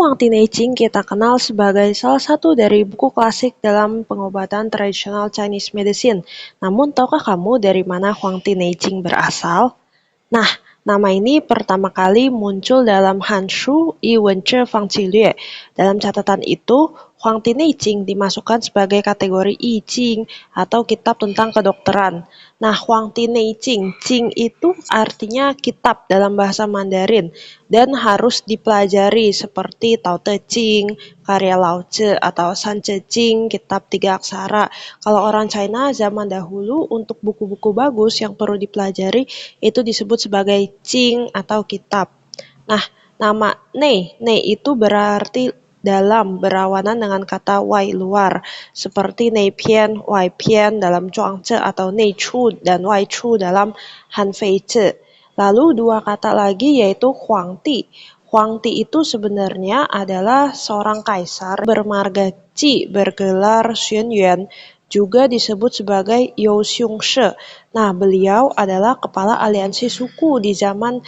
Huang Tinei kita kenal sebagai salah satu dari buku klasik dalam pengobatan tradisional Chinese medicine. Namun, tahukah kamu dari mana Huang Tinei berasal? Nah, nama ini pertama kali muncul dalam Hanshu Yi Wenche Fangqilue. Dalam catatan itu, Huang Tinei dimasukkan sebagai kategori I Ching atau kitab tentang kedokteran. Nah, Huang Tinei Ching itu artinya kitab dalam bahasa Mandarin dan harus dipelajari seperti Tao Te Ching, karya Lao Tzu atau San Tze Ching, kitab 3 aksara. Kalau orang China zaman dahulu untuk buku-buku bagus yang perlu dipelajari itu disebut sebagai Qing atau kitab. Nah, nama Nei itu berarti dalam, berawanan dengan kata Wai luar, seperti Nei Pian, Wai Pian dalam Zhuangzi atau Nei Chu dan Wai Chu dalam Han Fei Zhi. Lalu dua kata lagi yaitu Huangti. Huangti itu sebenarnya adalah seorang kaisar bermarga Qi bergelar Xuanyuan, juga disebut sebagai You Xiong-she. Nah, beliau adalah kepala aliansi suku di zaman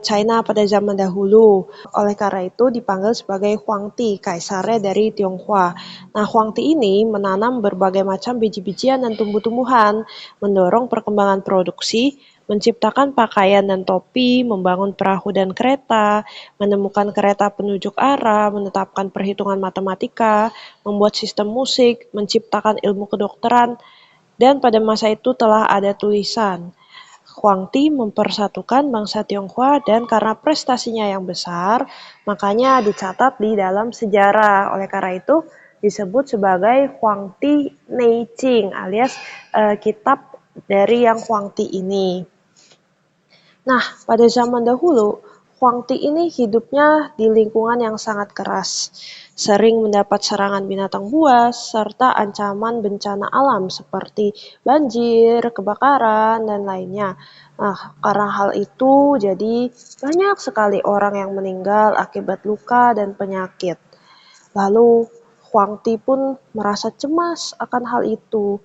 China pada zaman dahulu. Oleh karena itu dipanggil sebagai Huangti, kaisarnya dari Tionghoa. Nah, Huangti ini menanam berbagai macam biji-bijian dan tumbuh-tumbuhan, mendorong perkembangan produksi, menciptakan pakaian dan topi, membangun perahu dan kereta, menemukan kereta penunjuk arah, menetapkan perhitungan matematika, membuat sistem musik, menciptakan ilmu kedokteran, dan pada masa itu telah ada tulisan. Huangti mempersatukan bangsa Tionghoa dan karena prestasinya yang besar, makanya dicatat di dalam sejarah. Oleh karena itu disebut sebagai Huangti Neijing alias kitab dari yang Huangti ini. Nah, pada zaman dahulu, Huangti ini hidupnya di lingkungan yang sangat keras, sering mendapat serangan binatang buas, serta ancaman bencana alam seperti banjir, kebakaran, dan lainnya. Nah, karena hal itu, jadi banyak sekali orang yang meninggal akibat luka dan penyakit. Lalu, Huangti pun merasa cemas akan hal itu.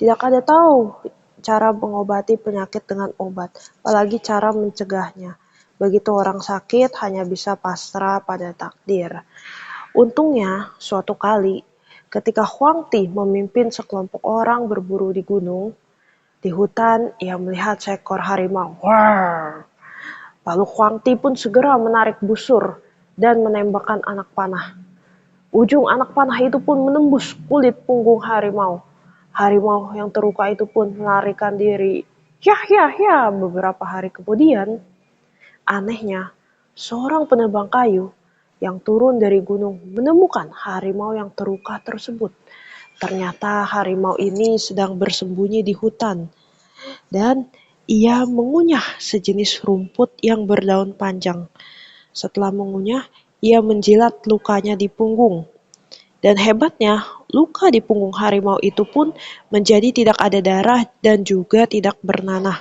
Tidak ada tahu cara mengobati penyakit dengan obat, apalagi cara mencegahnya. Begitu orang sakit hanya bisa pasrah pada takdir. Untungnya, suatu kali ketika Huangti memimpin sekelompok orang berburu di gunung, di hutan ia melihat seekor harimau. Warr! Lalu Huangti pun segera menarik busur dan menembakkan anak panah. Ujung anak panah itu pun menembus kulit punggung harimau. Harimau yang terluka itu pun melarikan diri. Ya, beberapa hari kemudian, anehnya, seorang penebang kayu yang turun dari gunung menemukan harimau yang terluka tersebut. Ternyata harimau ini sedang bersembunyi di hutan dan ia mengunyah sejenis rumput yang berdaun panjang. Setelah mengunyah, ia menjilat lukanya di punggung. Dan hebatnya, luka di punggung harimau itu pun menjadi tidak ada darah dan juga tidak bernanah.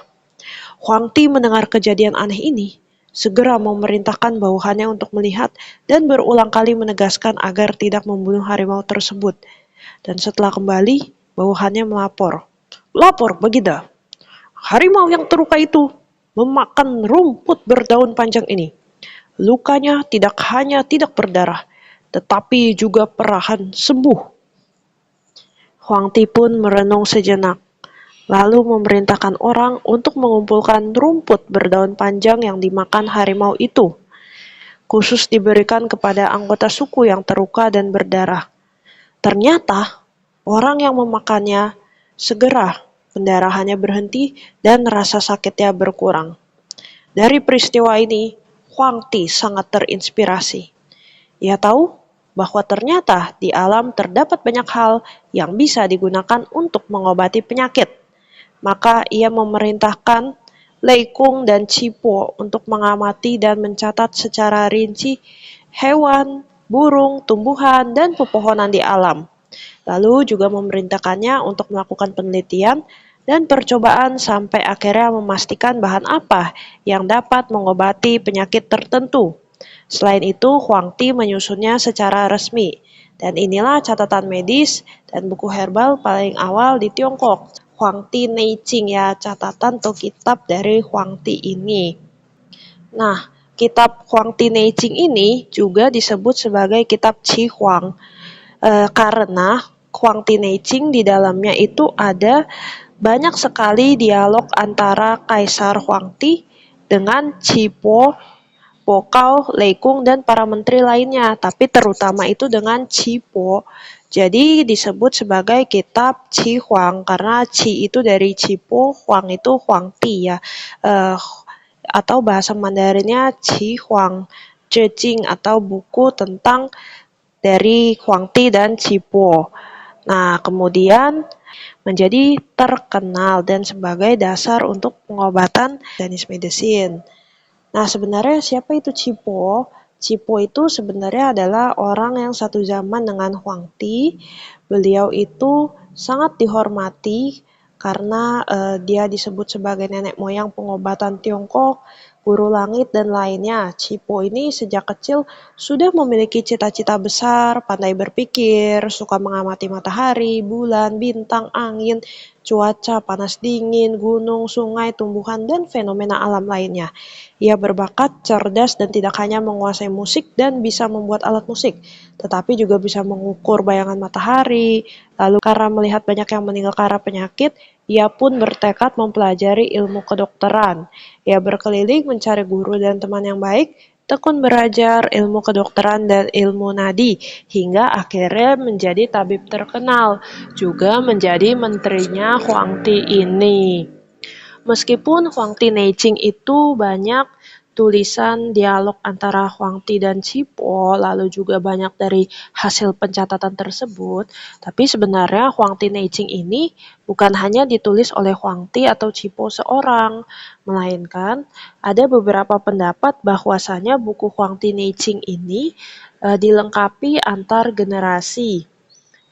Huangti mendengar kejadian aneh ini, segera memerintahkan bawahannya untuk melihat dan berulang kali menegaskan agar tidak membunuh harimau tersebut. Dan setelah kembali, bawahannya melapor. Lapor, Baginda. Harimau yang terluka itu memakan rumput berdaun panjang ini. Lukanya tidak hanya tidak berdarah, tetapi juga perlahan sembuh. Huangti pun merenung sejenak, lalu memerintahkan orang untuk mengumpulkan rumput berdaun panjang yang dimakan harimau itu. Khusus diberikan kepada anggota suku yang terluka dan berdarah. Ternyata, orang yang memakannya segera pendarahannya berhenti dan rasa sakitnya berkurang. Dari peristiwa ini, Huangti sangat terinspirasi. Ia tahu bahwa ternyata di alam terdapat banyak hal yang bisa digunakan untuk mengobati penyakit. Maka ia memerintahkan Lei Kung dan Cipo untuk mengamati dan mencatat secara rinci hewan, burung, tumbuhan, dan pepohonan di alam. Lalu juga memerintahkannya untuk melakukan penelitian dan percobaan sampai akhirnya memastikan bahan apa yang dapat mengobati penyakit tertentu. Selain itu, Huangti menyusunnya secara resmi. Dan inilah catatan medis dan buku herbal paling awal di Tiongkok. Huangti Neijing ya, catatan atau kitab dari Huangti ini. Nah, kitab Huangti Neijing ini juga disebut sebagai kitab Qi Huang karena Huangti Neijing di dalamnya itu ada banyak sekali dialog antara Kaisar Huangti dengan Qi Po, Pokau, Leikung, dan para menteri lainnya, tapi terutama itu dengan Qi Po. Jadi disebut sebagai kitab Qi Huang karena Qi itu dari Qi Po, Huang itu Huangti ya. Atau bahasa Mandarinnya Qi Huang Zhejing atau buku tentang dari Huangti dan Qi Po. Nah, kemudian menjadi terkenal dan sebagai dasar untuk pengobatan Chinese medicine. Nah, sebenarnya siapa itu Qi Po? Qi Po itu sebenarnya adalah orang yang satu zaman dengan Huangti. Beliau itu sangat dihormati karena dia disebut sebagai nenek moyang pengobatan Tiongkok, guru langit, dan lainnya. Qi Po ini sejak kecil sudah memiliki cita-cita besar, pandai berpikir, suka mengamati matahari, bulan, bintang, angin, cuaca, panas dingin, gunung, sungai, tumbuhan, dan fenomena alam lainnya. Ia berbakat, cerdas, dan tidak hanya menguasai musik dan bisa membuat alat musik, tetapi juga bisa mengukur bayangan matahari. Lalu karena melihat banyak yang meninggal karena penyakit, ia pun bertekad mempelajari ilmu kedokteran. Ia berkeliling mencari guru dan teman yang baik, tekun belajar ilmu kedokteran dan ilmu nadi, hingga akhirnya menjadi tabib terkenal, juga menjadi menterinya Huangti ini. Meskipun Huangti Neijing itu banyak tulisan dialog antara Huangti dan Qi Po, lalu juga banyak dari hasil pencatatan tersebut, tapi sebenarnya Huangti Neijing ini bukan hanya ditulis oleh Huangti atau Qi Po seorang, melainkan ada beberapa pendapat bahwasanya buku Huangti Neijing ini dilengkapi antar generasi.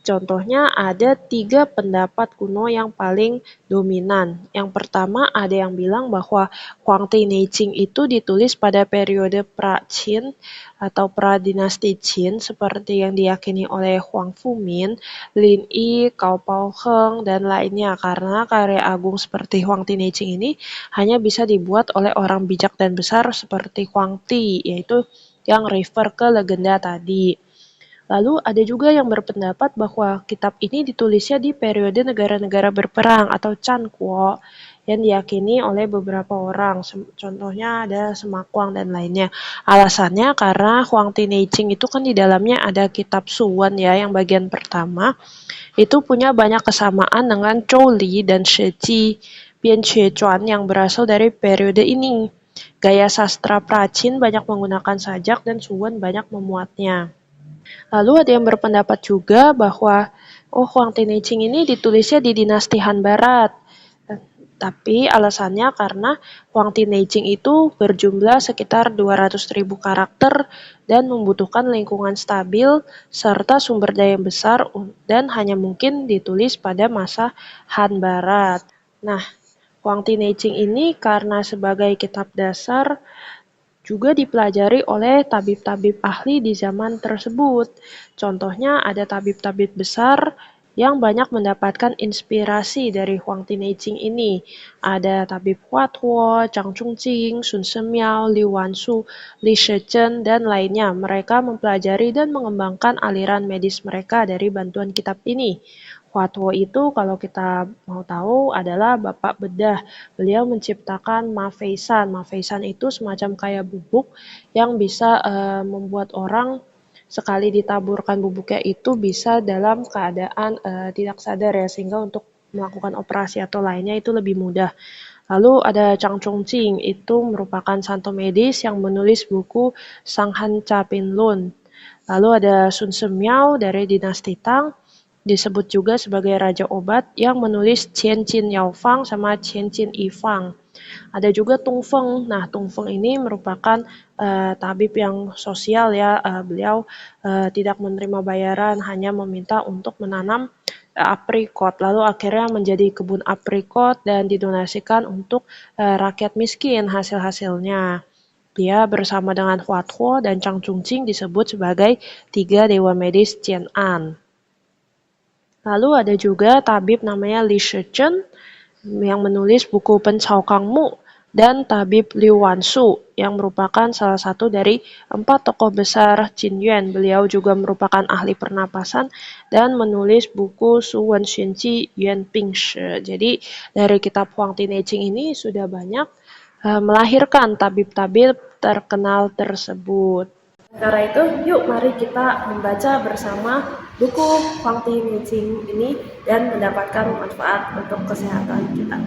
Contohnya ada 3 pendapat kuno yang paling dominan. Yang pertama ada yang bilang bahwa Huangti Neijing itu ditulis pada periode pra-Qin atau pra-dinasti Qin seperti yang diyakini oleh Huang Fumin, Lin Yi, Cao Baoheng, dan lainnya karena karya agung seperti Huangti Neijing ini hanya bisa dibuat oleh orang bijak dan besar seperti Huangti, yaitu yang refer ke legenda tadi. Lalu ada juga yang berpendapat bahwa kitab ini ditulisnya di periode negara-negara berperang atau Chan Kuo yang diyakini oleh beberapa orang. Contohnya ada Semakwang dan lainnya. Alasannya karena Huangti Neijing itu kan di dalamnya ada kitab Suwen ya yang bagian pertama. Itu punya banyak kesamaan dengan Zhou Li dan Sheji Bian Xue Chuan yang berasal dari periode ini. Gaya sastra pracin banyak menggunakan sajak dan Suwen banyak memuatnya. Lalu ada yang berpendapat juga bahwa Huangti Neijing ini ditulisnya di dinasti Han Barat. Tapi alasannya karena Huangti Neijing itu berjumlah sekitar 200.000 karakter dan membutuhkan lingkungan stabil serta sumber daya yang besar dan hanya mungkin ditulis pada masa Han Barat. Nah, Huangti Neijing ini karena sebagai kitab dasar juga dipelajari oleh tabib-tabib ahli di zaman tersebut. Contohnya ada tabib-tabib besar yang banyak mendapatkan inspirasi dari Huangti Neijing ini. Ada tabib Hua Tuo, Zhang Chongqing, Sun Semiao, Liu Wansu, Li Shizhen, dan lainnya. Mereka mempelajari dan mengembangkan aliran medis mereka dari bantuan kitab ini. Hua Tuo itu kalau kita mau tahu adalah bapak bedah. Beliau menciptakan mafeisan. Mafeisan itu semacam kayak bubuk yang bisa membuat orang sekali ditaburkan bubuknya itu bisa dalam keadaan tidak sadar ya, sehingga untuk melakukan operasi atau lainnya itu lebih mudah. Lalu ada Zhang Chongqing, itu merupakan santo medis yang menulis buku Sanghan Cha Pin Lun. Lalu ada Sun Semiao dari dinasti Tang, disebut juga sebagai Raja Obat yang menulis Qian Qin Yao Fang sama Qian Qin Yi Fang. Ada juga Tung Feng. Nah, Tung Feng ini merupakan tabib yang sosial ya. Beliau tidak menerima bayaran, hanya meminta untuk menanam aprikot. Lalu akhirnya menjadi kebun aprikot dan didonasikan untuk rakyat miskin hasil-hasilnya. Dia bersama dengan Hua Tuo dan Zhang Chongqing disebut sebagai 3 dewa medis Qian An. Lalu ada juga tabib namanya Li Shizhen yang menulis buku Pencao Kang Mu. dan tabib Liu Wansu yang merupakan salah satu dari 4 tokoh besar Qin Yuan. Beliau juga merupakan ahli pernapasan dan menulis buku Su Wen Xuan Qi Yuan Ping Shi. Jadi dari kitab Huang Ti Ching ini sudah banyak melahirkan tabib-tabib terkenal tersebut. Karena itu, yuk mari kita membaca bersama buku Huang Ti Ching ini dan mendapatkan manfaat untuk kesehatan kita.